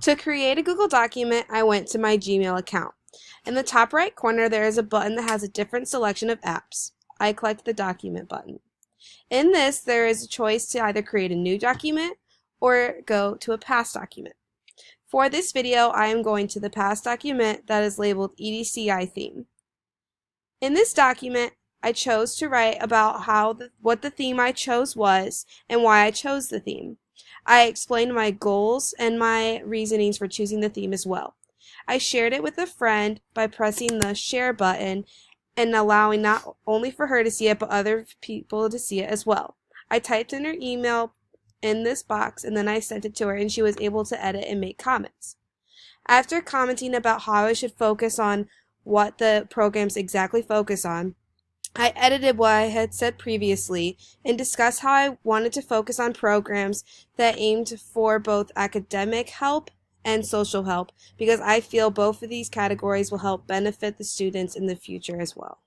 To create a Google document, I went to my Gmail account. In the top right corner, there is a button that has a different selection of apps. I clicked the document button. In this, there is a choice to either create a new document or go to a past document. For this video, I am going to the past document that is labeled EDCI theme. In this document, I chose to write about what the theme I chose was and why I chose the theme. I explained my goals and my reasonings for choosing the theme as well. I shared it with a friend by pressing the share button and allowing not only for her to see it but other people to see it as well. I typed in her email in this box and then I sent it to her, and she was able to edit and make comments. After commenting about how I should focus on what the programs exactly focus on, I edited what I had said previously and discussed how I wanted to focus on programs that aimed for both academic help and social help, because I feel both of these categories will help benefit the students in the future as well.